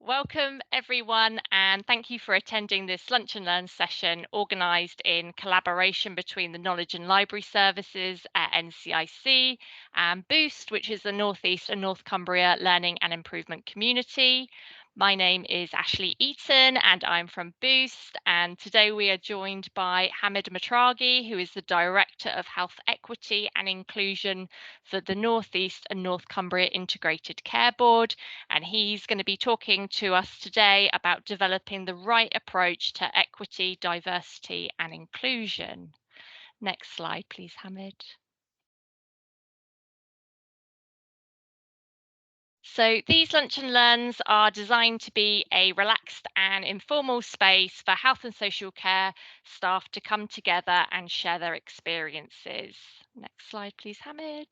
Welcome everyone, and thank you for attending this Lunch and Learn session organised in collaboration between the Knowledge and Library Services at NCIC and Boost, which is the North East and North Cumbria Learning and Improvement Community. My name is Ashley Eaton and I'm from Boost, and today we are joined by Hamid Motraghi, who is the Director of Health Equity and Inclusion for the North East and North Cumbria Integrated Care Board, and he's going to be talking to us today about developing the right approach to equity, diversity and inclusion. Next slide, please, Hamid. So these Lunch and Learns are designed to be a relaxed and informal space for health and social care staff to come together and share their experiences. Next slide, please, Hamid.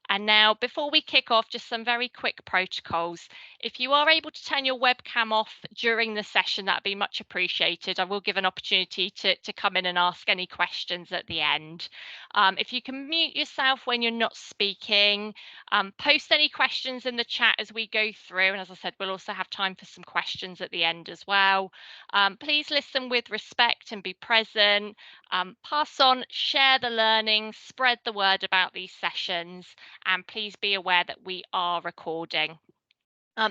And now, before we kick off, just some very quick protocols. If you are able to turn your webcam off during the session, that'd be much appreciated. I will give an opportunity to come in and ask any questions at the end. If you can mute yourself when you're not speaking, post any questions in the chat as we go through. And as I said, we'll also have time for some questions at the end as well. Please listen with respect and be present. Pass on, share the learning, spread the word about these sessions, and please be aware that we are recording.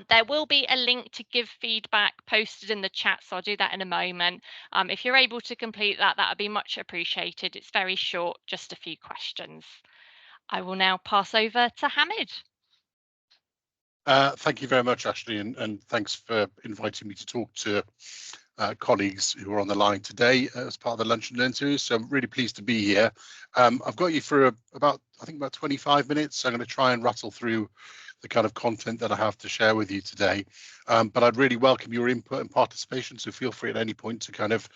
There will be a link to give feedback posted in the chat, so I'll do that in a moment. If you're able to complete that, that would be much appreciated. It's very short, just a few questions. I will now pass over to Hamid. Thank you very much, Ashley, and thanks for inviting me to talk to colleagues who are on the line today as part of the Lunch and Learn series. So I'm really pleased to be here. I've got you for about 25 minutes. So I'm going to try and rattle through the kind of content that I have to share with you today. But I'd really welcome your input and participation. So feel free at any point to kind of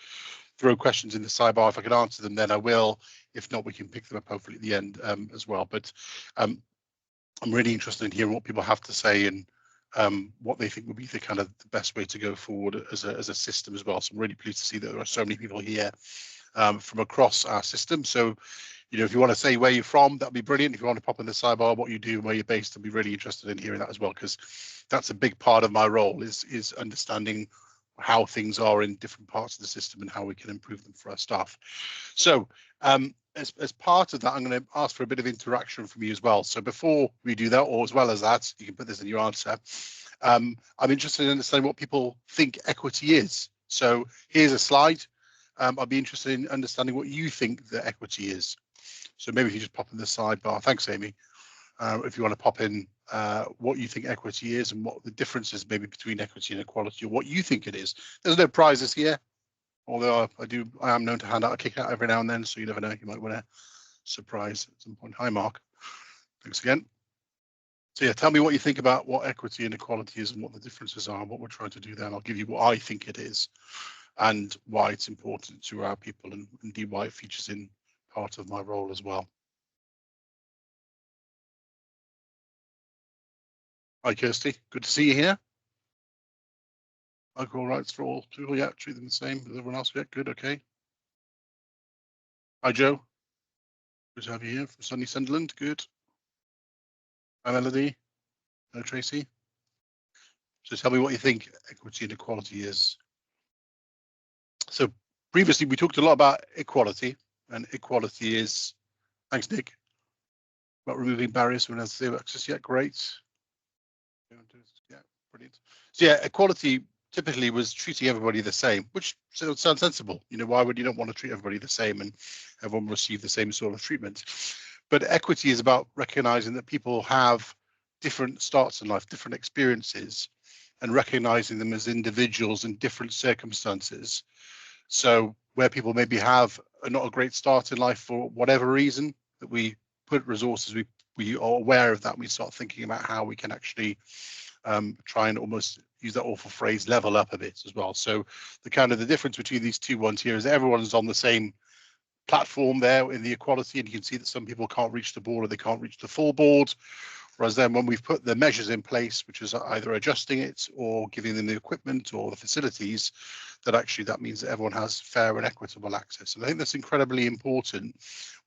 throw questions in the sidebar. If I can answer them, then I will. If not, we can pick them up hopefully at the end as well. But I'm really interested in hearing what people have to say and what they think would be the best way to go forward as a system as well. So I'm really pleased to see that there are so many people here from across our system. So, if you want to say where you're from, that'd be brilliant. If you want to pop in the sidebar what you do and where you're based, I'd be really interested in hearing that as well, because that's a big part of my role is understanding how things are in different parts of the system and how we can improve them for our staff. So as part of that, I'm going to ask for a bit of interaction from you as well. So before we do that, or as well as that, you can put this in your answer. I'm interested in understanding what people think equity is. So here's a slide. I'd be interested in understanding what you think that equity is. So maybe if you just pop in the sidebar. Thanks, Amy. If you want to pop in what you think equity is and what the difference is maybe between equity and equality, or what you think it is. There's no prizes here, although I am known to hand out a kick out every now and then, so you never know, you might win a surprise at some point. Hi, Mark. Thanks again. So yeah, tell me what you think about what equity and equality is and what the differences are and what we're trying to do there. And I'll give you what I think it is and why it's important to our people, and indeed why it features in part of my role as well. Hi, Kirsty. Good to see you here. Equal rights for all people. Yeah, treat them the same as everyone else. Yeah, good. Okay. Hi, Joe. Good to have you here from sunny Sunderland. Good. Hi, Melody. Hello, Tracy. So tell me what you think equity and equality is. So previously we talked a lot about equality, and equality is, thanks, Nick, about removing barriers for everyone else to have access. Yeah, great. Yeah, brilliant. So yeah, equality typically was treating everybody the same, which sounds sensible. Why would you not want to treat everybody the same and everyone receive the same sort of treatment? But equity is about recognizing that people have different starts in life, different experiences, and recognizing them as individuals in different circumstances. So where people maybe have not a great start in life for whatever reason, that we put resources, we are aware of that, and we start thinking about how we can actually try and almost use that awful phrase, level up a bit as well. So the difference between these two ones here is everyone's on the same platform there in the equality, and you can see that some people can't reach the board or they can't reach the full board. Whereas then when we've put the measures in place, which is either adjusting it or giving them the equipment or the facilities, that means that everyone has fair and equitable access. And I think that's incredibly important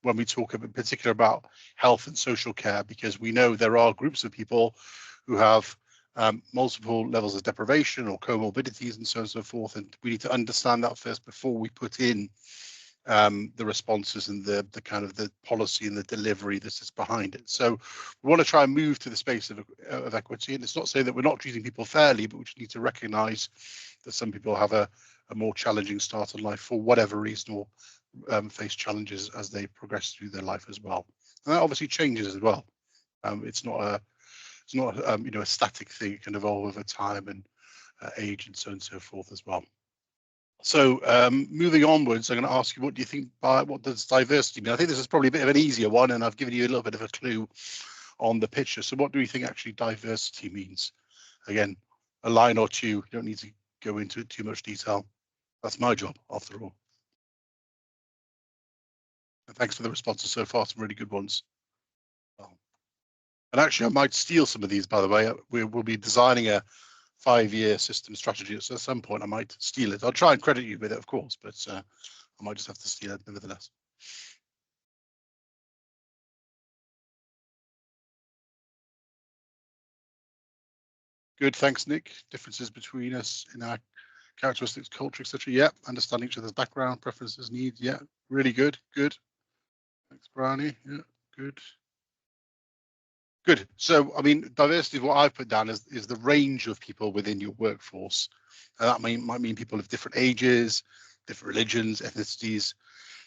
when we talk in particular about health and social care, because we know there are groups of people who have multiple levels of deprivation or comorbidities and so on and so forth. And we need to understand that first before we put in the responses and the kind of the policy and the delivery that is behind it. So we want to try and move to the space of equity. And it's not saying that we're not treating people fairly, but we just need to recognise that some people have a more challenging start in life for whatever reason, or face challenges as they progress through their life as well. And that obviously changes as well. It's not a a static thing. It can evolve over time and age and so on and so forth as well. So moving onwards, I'm going to ask you, what do you think what does diversity mean? I think this is probably a bit of an easier one, and I've given you a little bit of a clue on the picture. So what do we think actually diversity means? Again, a line or two. You don't need to go into it too much detail. That's my job, after all. And thanks for the responses so far, some really good ones. And actually, I might steal some of these, by the way. We'll be designing a 5-year system strategy. So at some point, I might steal it. I'll try and credit you with it, of course, but I might just have to steal it nevertheless. Good, thanks, Nick. Differences between us in our characteristics, culture, etc. Yeah, understand each other's background, preferences, needs. Yeah, really good. Good. Thanks, Brownie. Yeah, good. Good. So, I mean, diversity, what I've put down is the range of people within your workforce. And that might mean people of different ages, different religions, ethnicities,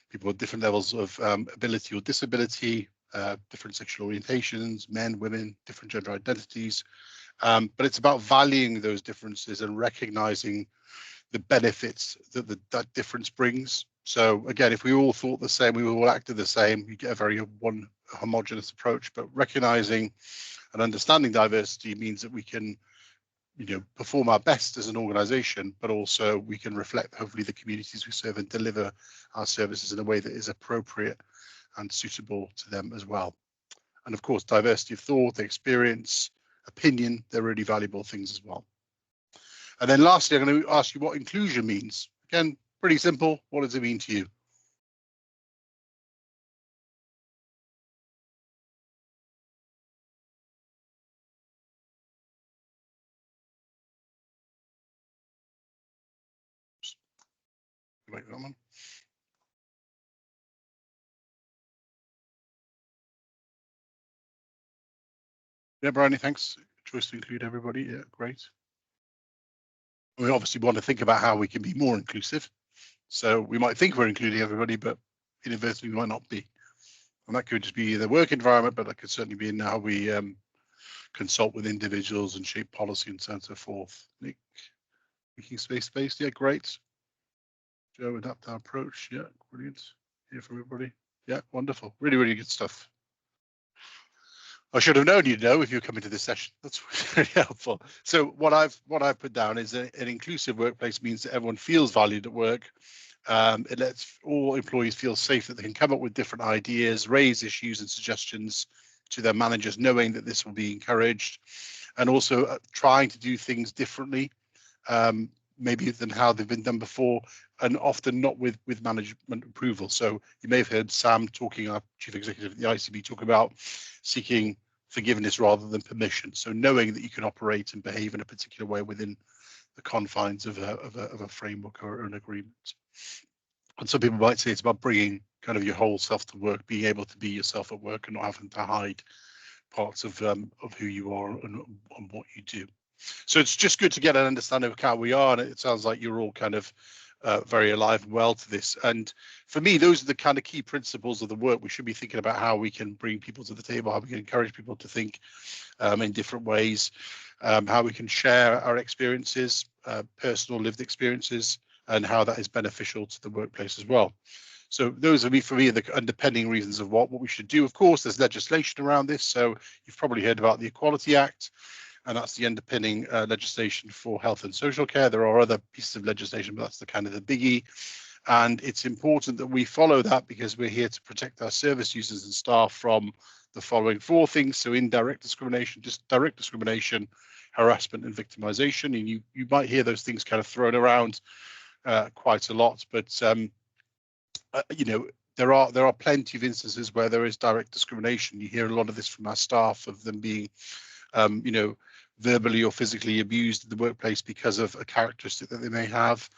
people with different levels of ability or disability, different sexual orientations, men, women, different gender identities. But it's about valuing those differences and recognizing the benefits that that difference brings. So again, if we all thought the same, we all acted the same, you get a very homogenous approach. But recognizing and understanding diversity means that we can, perform our best as an organization, but also we can reflect hopefully the communities we serve and deliver our services in a way that is appropriate and suitable to them as well. And of course, diversity of thought, experience, opinion, they're really valuable things as well. And then lastly, I'm going to ask you what inclusion means. Again, pretty simple. What does it mean to you? Wait a moment. Yeah, Bryony, thanks. Choice to include everybody. Yeah, great. We obviously want to think about how we can be more inclusive. So we might think we're including everybody, but inadvertently we might not be. And that could just be the work environment, but that could certainly be in how we consult with individuals and shape policy and so on and so forth. Nick, making space-based, yeah, great. Joe, adapt our approach, yeah, brilliant. Here for everybody. Yeah, wonderful. Really, really good stuff. I should have known you'd know if you're coming to this session. That's really helpful. So what I've put down is an inclusive workplace means that everyone feels valued at work. It lets all employees feel safe that they can come up with different ideas, raise issues and suggestions to their managers, knowing that this will be encouraged, and also trying to do things differently, maybe than how they've been done before, and often not with management approval. So you may have heard Sam talking, our chief executive of the ICB, talk about seeking forgiveness rather than permission. So knowing that you can operate and behave in a particular way within the confines of a framework or an agreement. And some people might say it's about bringing kind of your whole self to work, being able to be yourself at work and not having to hide parts of who you are and what you do. So it's just good to get an understanding of how we are, and it sounds like you're all kind of very alive and well to this. And for me, those are the kind of key principles of the work. We should be thinking about how we can bring people to the table, how we can encourage people to think in different ways, how we can share our experiences, personal lived experiences, and how that is beneficial to the workplace as well. So those are for me the underpinning reasons of what we should do. Of course, there's legislation around this. So you've probably heard about the Equality Act, and that's the underpinning legislation for health and social care. There are other pieces of legislation, but that's the kind of the biggie. And it's important that we follow that because we're here to protect our service users and staff from the following 4 things. So indirect discrimination, just direct discrimination, harassment and victimization. And you might hear those things kind of thrown around quite a lot, but there are plenty of instances where there is direct discrimination. You hear a lot of this from our staff, of them being you know, verbally or physically abused in the workplace because of a characteristic that they may have.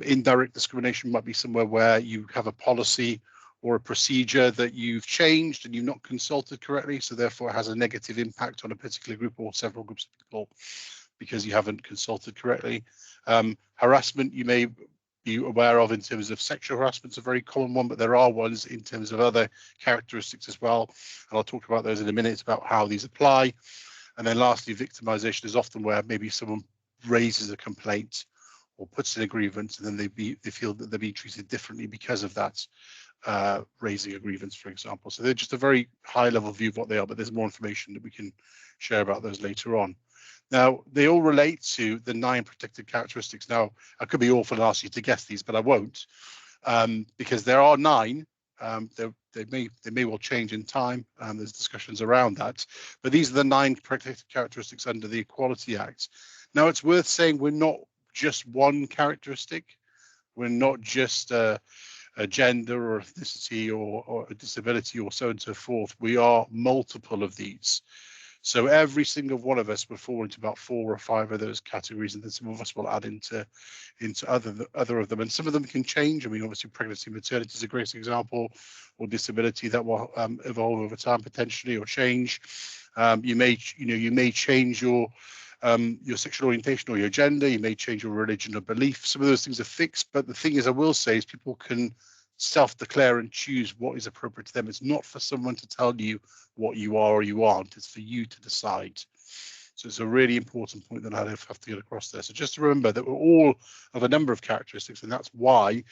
Indirect discrimination might be somewhere where you have a policy or a procedure that you've changed and you've not consulted correctly, so therefore it has a negative impact on a particular group or several groups of people because you haven't consulted correctly. Harassment you may be aware of in terms of sexual harassment is a very common one, but there are ones in terms of other characteristics as well. And I'll talk about those in a minute about how these apply. And then lastly, victimization is often where maybe someone raises a complaint or puts in a grievance, and then they feel that they're being treated differently because of that, raising a grievance, for example. So they're just a very high level view of what they are, but there's more information that we can share about those later on. Now, they all relate to the 9 protected characteristics. Now, I could be awful and ask you to guess these, but I won't, because there are 9. They may well change in time, and there's discussions around that. But these are the 9 protected characteristics under the Equality Act. Now, it's worth saying we're not just one characteristic. We're not just a gender or ethnicity or a disability or so on and so forth. We are multiple of these. So every single one of us will fall into about 4 or 5 of those categories, and then some of us will add into other of them. And some of them can change. I mean, obviously, pregnancy, maternity is a great example, or disability that will evolve over time potentially or change. You may change your sexual orientation or your gender. You may change your religion or belief. Some of those things are fixed, but the thing is, I will say, is people can self-declare and choose what is appropriate to them. It's not for someone to tell you what you are or you aren't. It's for you to decide. So it's a really important point that I have to get across there. So just to remember that we're all of a number of characteristics, and that's why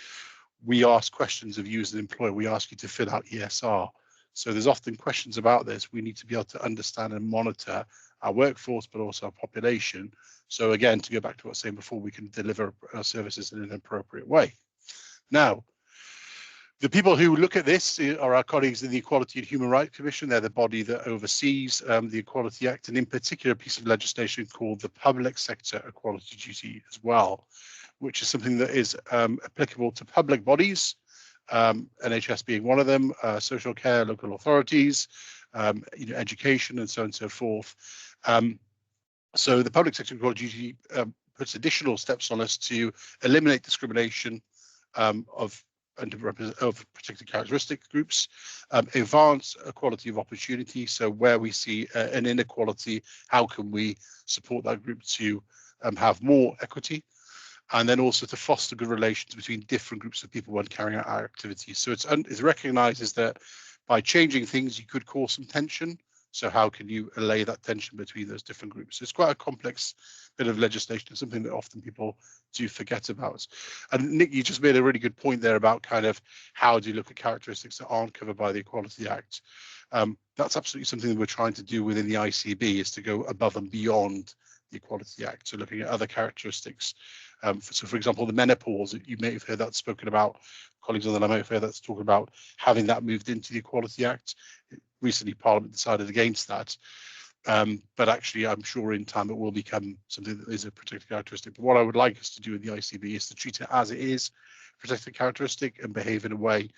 we ask questions of you as an employer. We ask you to fill out ESR. So there's often questions about this. We need to be able to understand and monitor our workforce, but also our population. So again, to go back to what I was saying before, we can deliver our services in an appropriate way. Now, the people who look at this are our colleagues in the Equality and Human Rights Commission. They're the body that oversees the Equality Act, and in particular a piece of legislation called the Public Sector Equality Duty as well, which is something that is applicable to public bodies, NHS being one of them, social care, local authorities, education, and so on and so forth. So the Public Sector Equality Duty puts additional steps on us to eliminate discrimination of protected characteristic groups, advance equality of opportunity. So where we see an inequality, how can we support that group to have more equity? And then also to foster good relations between different groups of people when carrying out our activities. So it recognises that by changing things, you could cause some tension. So how can you allay that tension between those different groups? It's quite a complex bit of legislation. It's something that often people do forget about. And Nick, you just made a really good point there about kind of how do you look at characteristics that aren't covered by the Equality Act. That's absolutely something that we're trying to do within the ICB, is to go above and beyond the Equality Act. So looking at other characteristics. So for example, the menopause, you may have heard that spoken about, colleagues on the line may have heard that talking about having that moved into the Equality Act. Recently, Parliament decided against that. But actually, I'm sure in time it will become something that is a protected characteristic. But what I would like us to do in the ICB is to treat it as it is, protected characteristic, and behave in a way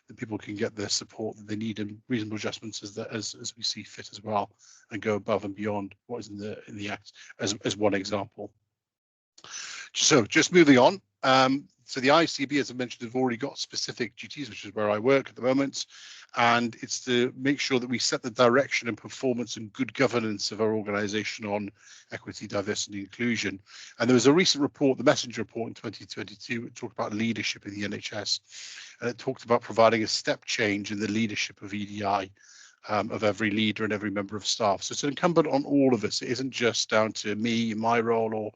that people can get the support that they need and reasonable adjustments as we see fit as well, and go above and beyond what is in the Act as one example. So just moving on. So the ICB, as I mentioned, have already got specific duties, which is where I work at the moment, and it's to make sure that we set the direction and performance and good governance of our organisation on equity, diversity, and inclusion. And there was a recent report, the Messenger report in 2022, it talked about leadership in the NHS, and it talked about providing a step change in the leadership of EDI, of every leader and every member of staff. So it's incumbent on all of us. It isn't just down to me, my role, or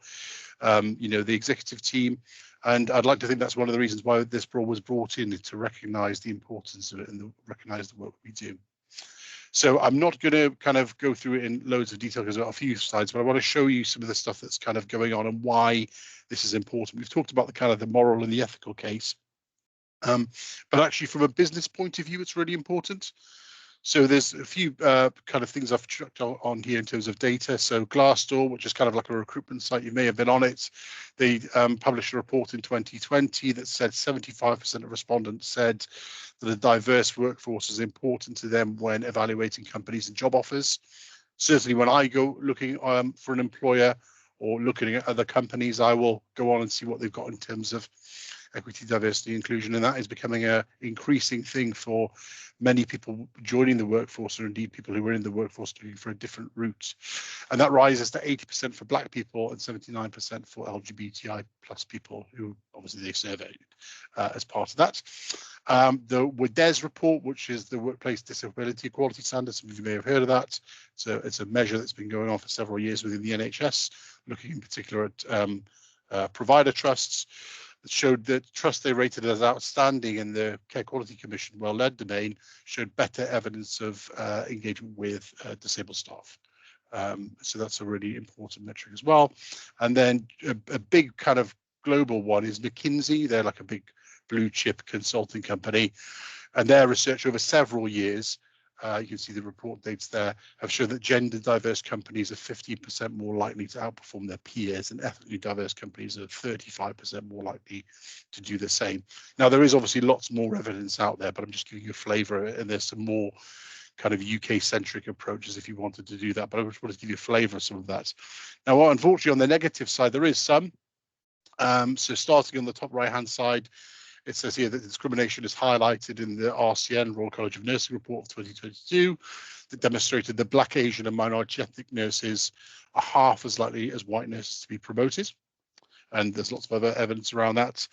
the executive team. And I'd like to think that's one of the reasons why this role was brought in, to recognise the importance of it and recognise the work we do. So I'm not going to kind of go through it in loads of detail because I've got a few slides, but I want to show you some of the stuff that's kind of going on and why this is important. We've talked about the kind of the moral and the ethical case, but actually from a business point of view, it's really important. So there's a few kind of things I've chucked on here in terms of data. So Glassdoor, which is kind of like a recruitment site, you may have been on it. They published a report in 2020 that said 75% of respondents said that a diverse workforce is important to them when evaluating companies and job offers. Certainly when I go looking for an employer or looking at other companies, I will go on and see what they've got in terms of equity, diversity, inclusion, and that is becoming an increasing thing for many people joining the workforce, or indeed people who are in the workforce looking for a different route. And that rises to 80% for Black people and 79% for LGBTI plus people, who obviously they surveyed as part of that. The WDES report, which is the Workplace Disability Equality Standard, some of you may have heard of that. So it's a measure that's been going on for several years within the NHS, looking in particular at provider trusts. That showed that trust they rated as outstanding in the Care Quality Commission well-led domain showed better evidence of engagement with disabled staff. So that's a really important metric as well. And then a big kind of global one is McKinsey. They're like a big blue chip consulting company, and their research over several years, you can see the report dates there, have shown that gender diverse companies are 15% more likely to outperform their peers, and ethnically diverse companies are 35% more likely to do the same. Now, there is obviously lots more evidence out there, but I'm just giving you a flavour, and there's some more kind of UK-centric approaches if you wanted to do that, but I just wanted to give you a flavour of some of that. Now, unfortunately, on the negative side, there is some. So starting on the top right-hand side, it says here that discrimination is highlighted in the RCN, Royal College of Nursing report of 2022, that demonstrated that Black, Asian and minority ethnic nurses are half as likely as white nurses to be promoted. And there's lots of other evidence around that.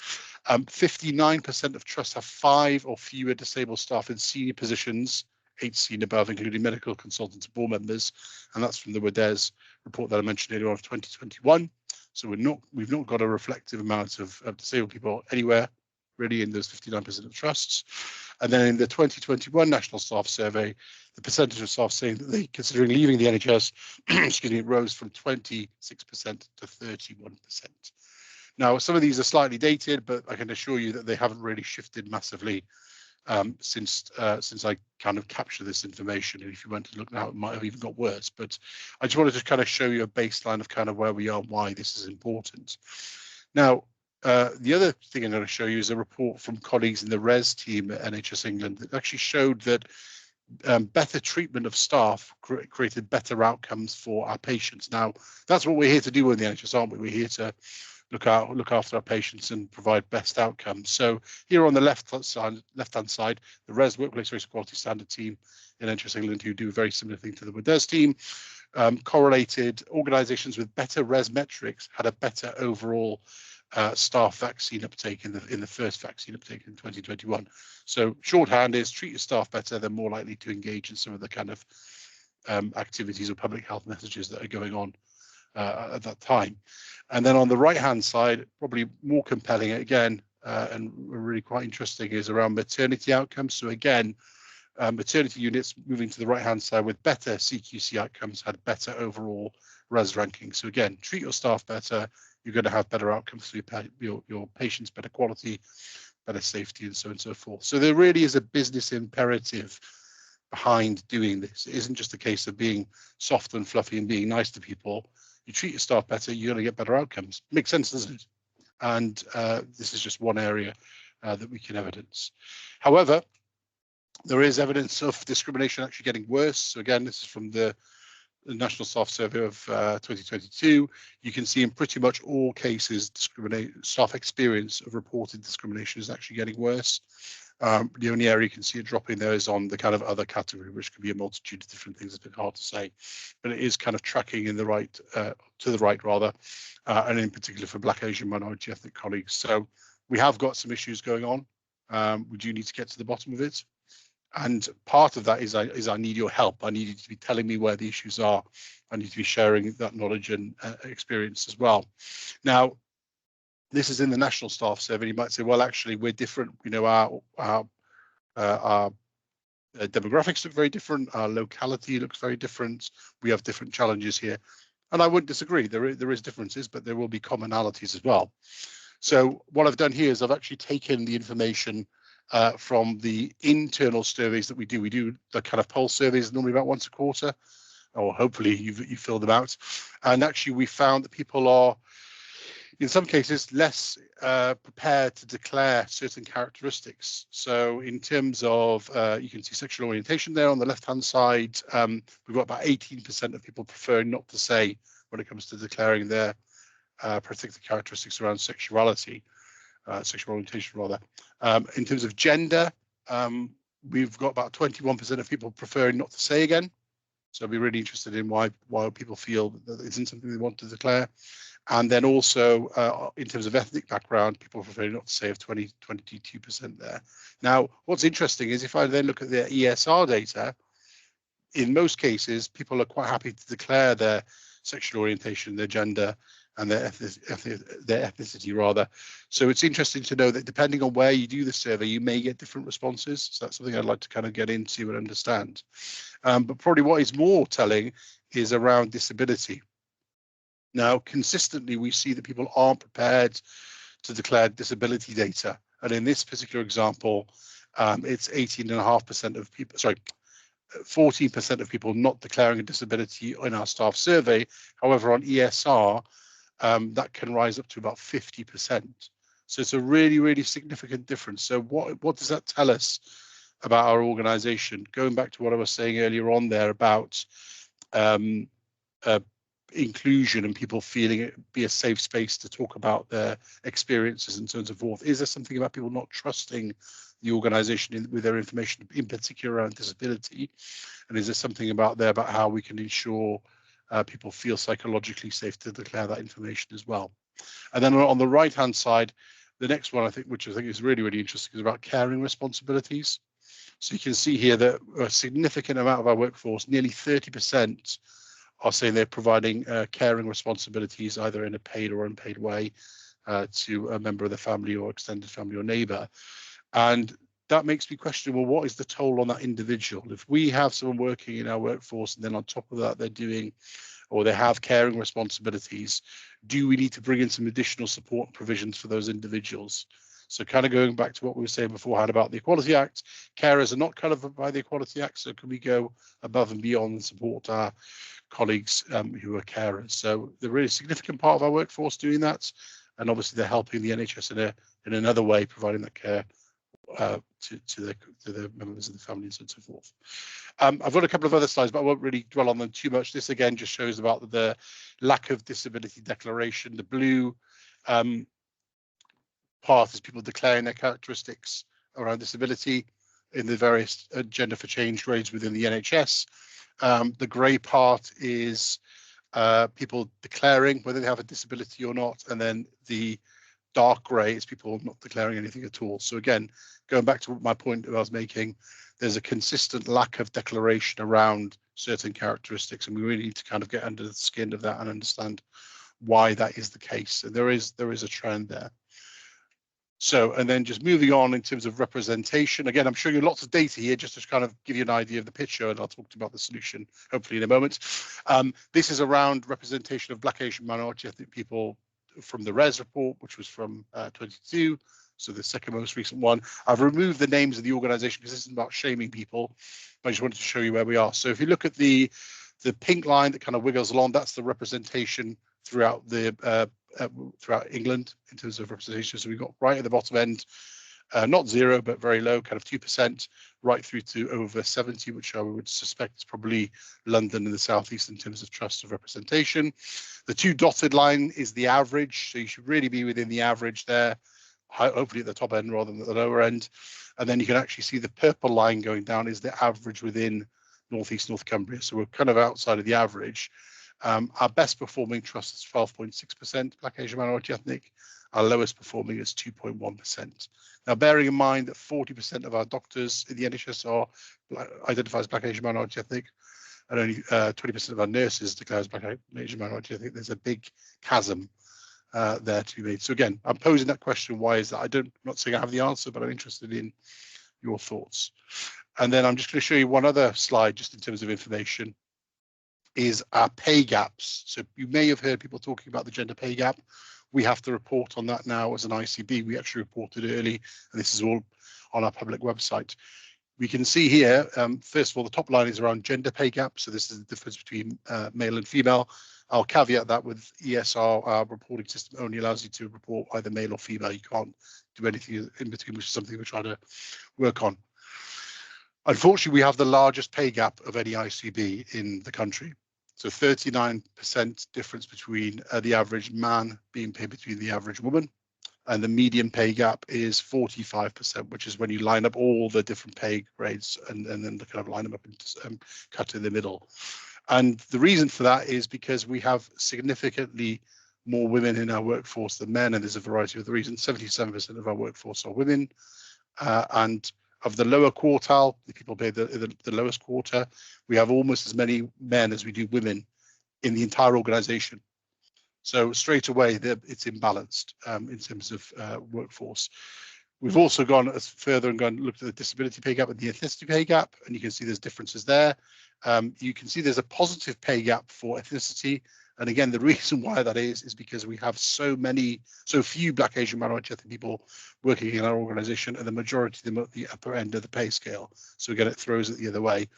59% of trusts have 5 or fewer disabled staff in senior positions, 8C and above, including medical consultants and board members. And that's from the WDES report that I mentioned earlier of 2021. So we've not got a reflective amount of disabled people anywhere, really, in those 59% of trusts. And then in the 2021 National Staff Survey, the percentage of staff saying that they're considering leaving the NHS, excuse me, rose from 26% to 31%. Now, some of these are slightly dated, but I can assure you that they haven't really shifted massively since I kind of captured this information. And if you went to look now, it might have even got worse. But I just wanted to kind of show you a baseline of kind of where we are and why this is important. Now, the other thing I'm going to show you is a report from colleagues in the RES team at NHS England that actually showed that better treatment of staff created better outcomes for our patients. Now, that's what we're here to do in the NHS, aren't we? We're here to look after our patients and provide best outcomes. So here on the left-hand side, the RES Workplace Race Equality Standard team in NHS England, who do a very similar thing to the WDES team, correlated organisations with better RES metrics had a better overall staff vaccine uptake in the first vaccine uptake in 2021. So shorthand is treat your staff better, they're more likely to engage in some of the kind of activities or public health messages that are going on at that time. And then on the right hand side, probably more compelling again, and really quite interesting, is around maternity outcomes. So again, maternity units moving to the right hand side with better CQC outcomes had better overall RES ranking. So again, treat your staff better, you're going to have better outcomes for your patients, better quality, better safety, and so on and so forth. So there really is a business imperative behind doing this. It isn't just a case of being soft and fluffy and being nice to people. You treat your staff better, you're going to get better outcomes. Makes sense, doesn't it? And this is just one area that we can evidence. However, there is evidence of discrimination actually getting worse. So again, this is from the National Staff Survey of 2022. You can see in pretty much all cases, staff experience of reported discrimination is actually getting worse. The only area you can see it dropping there is on the kind of other category, which could be a multitude of different things. It's a bit hard to say, but it is kind of tracking in the right, to the right rather, and in particular for Black, Asian, minority ethnic colleagues. So we have got some issues going on. We do need to get to the bottom of it. And part of that is I need your help. I need you to be telling me where the issues are. I need to be sharing that knowledge and experience as well. Now, this is in the National Staff Survey. You might say, well, actually, we're different. You know, our demographics look very different. Our locality looks very different. We have different challenges here. And I wouldn't disagree. There is differences, but there will be commonalities as well. So what I've done here is I've actually taken the information from the internal surveys that we do. We do the kind of pulse surveys normally about once a quarter, or hopefully you fill them out. And actually we found that people are in some cases, less prepared to declare certain characteristics. So in terms of, you can see sexual orientation there on the left-hand side. We've got about 18% of people preferring not to say when it comes to declaring their particular characteristics around sexuality, sexual orientation rather. In terms of gender, we've got about 21% of people preferring not to say again. So I'd be really interested in why people feel that it isn't something they want to declare. And then also in terms of ethnic background, people prefer not to say of 22% there. Now, what's interesting is if I then look at their ESR data, in most cases, people are quite happy to declare their sexual orientation, their gender, and their ethnicity rather. So it's interesting to know that depending on where you do the survey, you may get different responses. So that's something I'd like to kind of get into and understand. But probably what is more telling is around disability. Now, consistently, we see that people aren't prepared to declare disability data. And in this particular example, it's 18.5% of people, sorry, 14% of people not declaring a disability in our staff survey. However, on ESR, that can rise up to about 50%. So it's a really, really significant difference. So what does that tell us about our organization? Going back to what I was saying earlier on there about inclusion and people feeling it be a safe space to talk about their experiences and so on and so forth. Is there something about people not trusting the organization with their information, in particular around disability? And is there something about how we can ensure people feel psychologically safe to declare that information as well? And then on the right hand side, the next one which I think is really, really interesting, is about caring responsibilities. So you can see here that a significant amount of our workforce, nearly 30%, are saying they're providing caring responsibilities either in a paid or unpaid way to a member of the family or extended family or neighbour. And that makes me question, well, what is the toll on that individual? If we have someone working in our workforce and then on top of that they're doing, or they have caring responsibilities, do we need to bring in some additional support and provisions for those individuals? So kind of going back to what we were saying beforehand about the Equality Act, carers are not covered by the Equality Act, so can we go above and beyond and support our colleagues who are carers? So they're a really significant part of our workforce doing that, and obviously they're helping the NHS in another way, providing that care to the members of the family and so forth. I've got a couple of other slides, but I won't really dwell on them too much. This again just shows about the lack of disability declaration. The blue part is people declaring their characteristics around disability in the various Gender for Change grades within the NHS. The grey part is people declaring whether they have a disability or not, and then the dark grey is people not declaring anything at all. So again, going back to my point that I was making, there's a consistent lack of declaration around certain characteristics, and we really need to kind of get under the skin of that and understand why that is the case. And there is a trend there. So, and then just moving on in terms of representation, again, I'm showing you lots of data here just to kind of give you an idea of the picture, and I'll talk about the solution hopefully in a moment. This is around representation of Black, Asian, minority ethnic people from the RES report, which was from 22, so the second most recent one. I've removed the names of the organization because this is about shaming people, but I just wanted to show you where we are. So if you look at the pink line that kind of wiggles along, that's the representation throughout throughout England in terms of representation. So we've got right at the bottom end, not zero, but very low, kind of 2%, right through to over 70, which I would suspect is probably London and the southeast in terms of trust of representation. The two dotted line is the average, so you should really be within the average there, hopefully at the top end rather than at the lower end. And then you can actually see the purple line going down is the average within Northeast North Cumbria. So we're kind of outside of the average. Our best performing trust is 12.6% Black, Asian, minority ethnic. Our lowest performing is 2.1%. Now, bearing in mind that 40% of our doctors in the NHS are identified as Black, Asian, minority ethnic, and only 20% of our nurses declare as Black, Asian, minority ethnic, there's a big chasm there to be made. So again, I'm posing that question, why is that? I'm not saying I have the answer, but I'm interested in your thoughts. And then I'm just going to show you one other slide just in terms of information, is our pay gaps. So you may have heard people talking about the gender pay gap. We have to report on that now as an ICB. We actually reported early, and this is all on our public website. We can see here, first of all, the top line is around gender pay gap. So this is the difference between male and female. I'll caveat that with ESR, our reporting system only allows you to report either male or female. You can't do anything in between, which is something we're trying to work on. Unfortunately, we have the largest pay gap of any ICB in the country. So 39% difference between the average man being paid between the average woman. And the median pay gap is 45%, which is when you line up all the different pay grades and then kind of line them up and cut in the middle. And the reason for that is because we have significantly more women in our workforce than men, and there's a variety of the reasons. 77% of our workforce are women, and of the lower quartile, the people paid the lowest quarter, we have almost as many men as we do women in the entire organization. So straight away, it's imbalanced in terms of workforce. We've also gone further and looked at the disability pay gap and the ethnicity pay gap, and you can see there's differences there. You can see there's a positive pay gap for ethnicity. And again, the reason why that is because we have so few Black, Asian, minority ethnic people working in our organization, and the majority of them at the upper end of the pay scale. So again, it throws it the other way.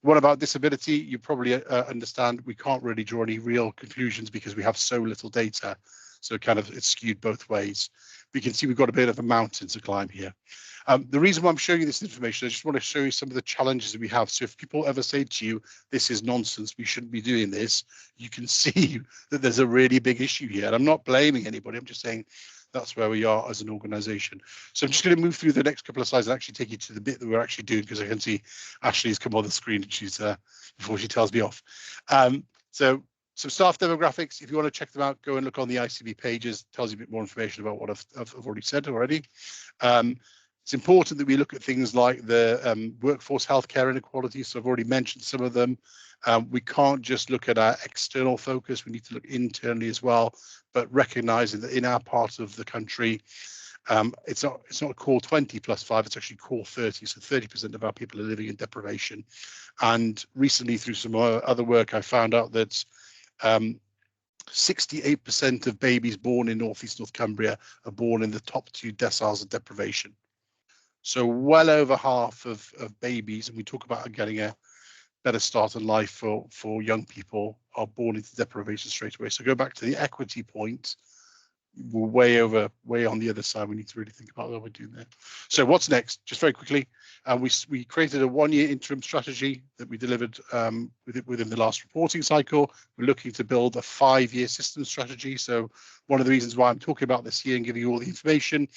What about disability? You probably understand we can't really draw any real conclusions because we have so little data. So it's skewed both ways. We can see we've got a bit of a mountain to climb here. The reason why I'm showing you this information, I just want to show you some of the challenges that we have. So if people ever say to you, this is nonsense, we shouldn't be doing this, you can see that there's a really big issue here. And I'm not blaming anybody, I'm just saying that's where we are as an organization. So I'm just going to move through the next couple of slides and actually take you to the bit that we're actually doing, because I can see Ashley's come on the screen and she's before she tells me off. So some staff demographics, if you want to check them out, go and look on the ICB pages. Tells you a bit more information about what I've already said already. It's important that we look at things like the workforce healthcare inequalities. So I've already mentioned some of them. We can't just look at our external focus. We need to look internally as well, but recognizing that in our part of the country, it's not core 20 plus 5, it's actually core 30. So 30% of our people are living in deprivation. And recently, through some other work, I found out that 68% of babies born in northeast North Cumbria are born in the top 2 deciles of deprivation. So well over half of babies, and we talk about getting a better start in life for young people, are born into deprivation straight away. So go back to the equity point. We're way on the other side. We need to really think about what we're doing there. So what's next? Just very quickly, we created a 1-year interim strategy that we delivered within the last reporting cycle. We're looking to build a 5-year system strategy. So one of the reasons why I'm talking about this here and giving you all the information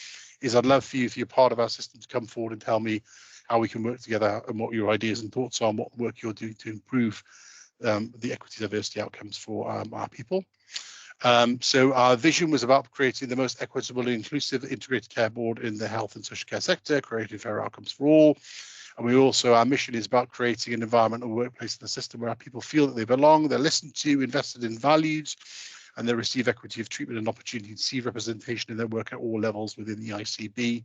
is I'd love for you, if you're part of our system, to come forward and tell me how we can work together and what your ideas and thoughts are on what work you're doing to improve the equity diversity outcomes for our people. So our vision was about creating the most equitable and inclusive integrated care board in the health and social care sector, creating fair outcomes for all. And our mission is about creating an environment and workplace and a system where our people feel that they belong, they're listened to, invested in, valued, and they receive equity of treatment and opportunity to see representation in their work at all levels within the ICB,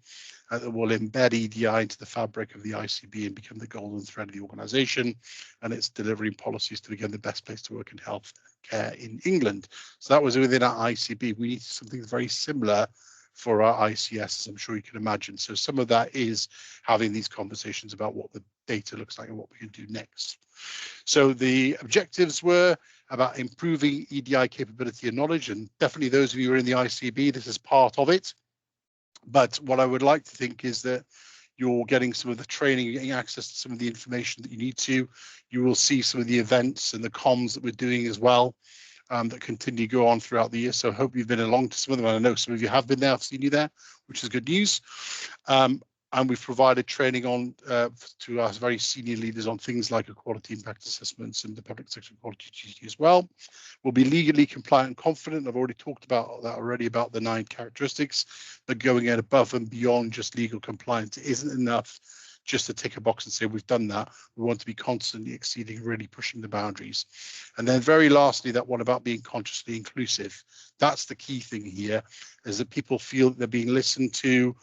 that will embed EDI into the fabric of the ICB and become the golden thread of the organisation, and it's delivering policies to become the best place to work in health care in England. So that was within our ICB. We need something very similar for our ICS, as I'm sure you can imagine. So some of that is having these conversations about what the data looks like and what we can do next. So the objectives were about improving EDI capability and knowledge, and definitely those of you who are in the ICB, this is part of it. But what I would like to think is that you're getting some of the training, you're getting access to some of the information that you need to. You will see some of the events and the comms that we're doing as well, that continue to go on throughout the year. So I hope you've been along to some of them. I know some of you have been there, I've seen you there, which is good news. And we've provided training on to our very senior leaders on things like equality impact assessments and the public sector equality duty as well. We'll be legally compliant and confident. I've already talked about that already, about the 9 characteristics, but going out above and beyond just legal compliance. It isn't enough just to tick a box and say we've done that. We want to be constantly exceeding, really pushing the boundaries. And then very lastly, that one about being consciously inclusive. That's the key thing here, is that people feel that they're being listened to,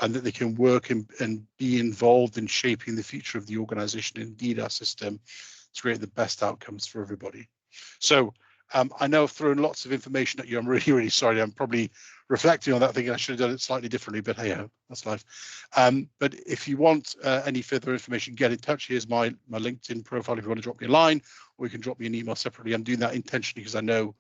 and that they can work and be involved in shaping the future of the organisation, indeed our system, to create the best outcomes for everybody. So I know I've thrown lots of information at you. I'm really, really sorry. I'm probably reflecting on that, thinking I should have done it slightly differently, but hey, that's life. But if you want any further information, get in touch. Here's my LinkedIn profile if you want to drop me a line, or you can drop me an email separately. I'm doing that intentionally because I know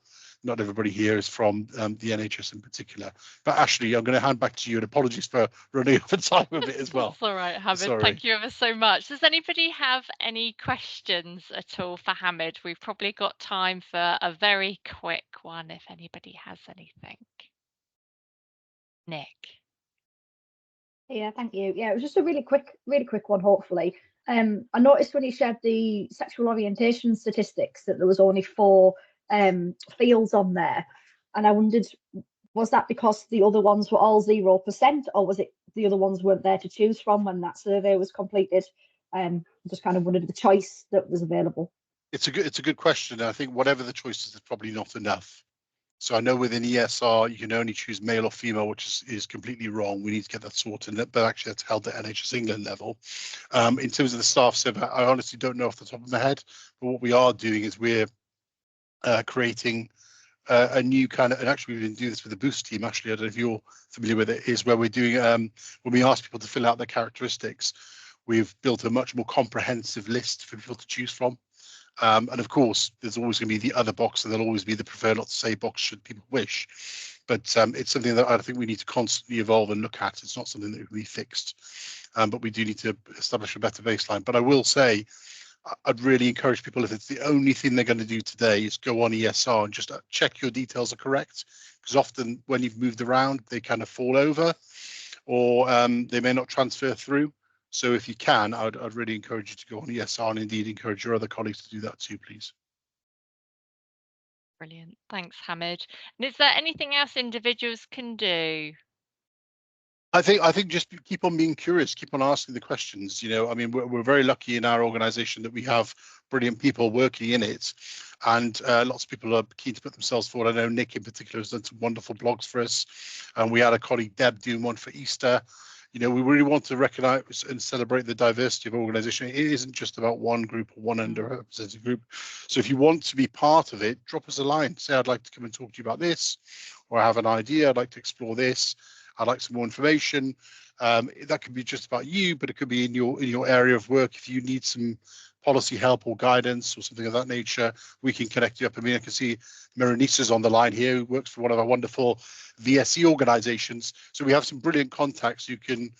not everybody here is from the NHS in particular. But Ashley, I'm going to hand back to you, and apologies for running over time a bit as well. That's all right, Hamid. Sorry. Thank you ever so much. Does anybody have any questions at all for Hamid? We've probably got time for a very quick one if anybody has anything. Nick. Yeah, thank you. Yeah, it was just a really quick one, hopefully. I noticed when you shared the sexual orientation statistics that there was only 4 fields on there, and I wondered, was that because the other ones were all 0%, or was it the other ones weren't there to choose from when that survey was completed? Just kind of wondered the choice that was available. It's a good question. I think whatever the choice is probably not enough. So I know within ESR you can only choose male or female, which is completely wrong. We need to get that sorted, but actually that's held at NHS England level. In terms of the staff survey, I honestly don't know off the top of my head, but what we are doing is we're creating a new kind of, and actually we've been doing this with the Boost team, actually, I don't know if you're familiar with it, is where we're doing, when we ask people to fill out their characteristics, we've built a much more comprehensive list for people to choose from. And of course, there's always going to be the other box, and there'll always be the prefer not to say box should people wish. But it's something that I think we need to constantly evolve and look at. It's not something that can be fixed, but we do need to establish a better baseline. But I will say, I'd really encourage people, if it's the only thing they're going to do today, is go on ESR and just check your details are correct. Because often when you've moved around, they kind of fall over, or they may not transfer through. So if you can, I'd really encourage you to go on ESR, and indeed encourage your other colleagues to do that too, please. Brilliant. Thanks, Hamid. And is there anything else individuals can do? I think just keep on being curious, keep on asking the questions. You know, I mean, we're very lucky in our organisation that we have brilliant people working in it, and lots of people are keen to put themselves forward. I know Nick in particular has done some wonderful blogs for us, and we had a colleague Deb doing one for Easter. You know, we really want to recognise and celebrate the diversity of organisation. It isn't just about one group or one underrepresented group. So if you want to be part of it, drop us a line. Say, I'd like to come and talk to you about this, or I have an idea, I'd like to explore this. I'd like some more information. That could be just about you, but it could be in your area of work. If you need some policy help or guidance or something of that nature, we can connect you up. I mean, I can see Merenice's on the line here, who works for one of our wonderful VSE organizations. So we have some brilliant contacts who can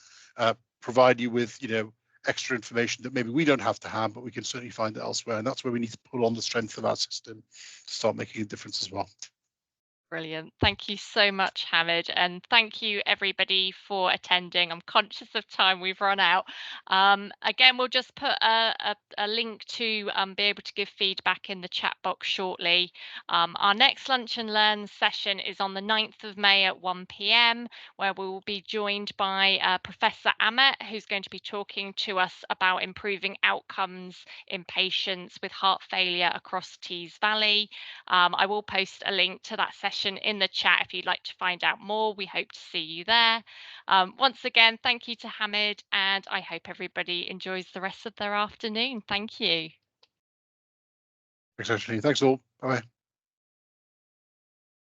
provide you with, you know, extra information that maybe we don't have to have, but we can certainly find it elsewhere. And that's where we need to pull on the strength of our system to start making a difference as well. Brilliant. Thank you so much, Hamid. And thank you, everybody, for attending. I'm conscious of time. We've run out. Again, we'll just put a link to be able to give feedback in the chat box shortly. Our next Lunch and Learn session is on the 9th of May at 1 p.m, where we will be joined by Professor Amit, who's going to be talking to us about improving outcomes in patients with heart failure across Tees Valley. I will post a link to that session in the chat if you'd like to find out more. We hope to see you there. Once again, thank you to Hamid, and I hope everybody enjoys the rest of their afternoon. Thank you. Thanks, Ashley. Thanks all. Bye.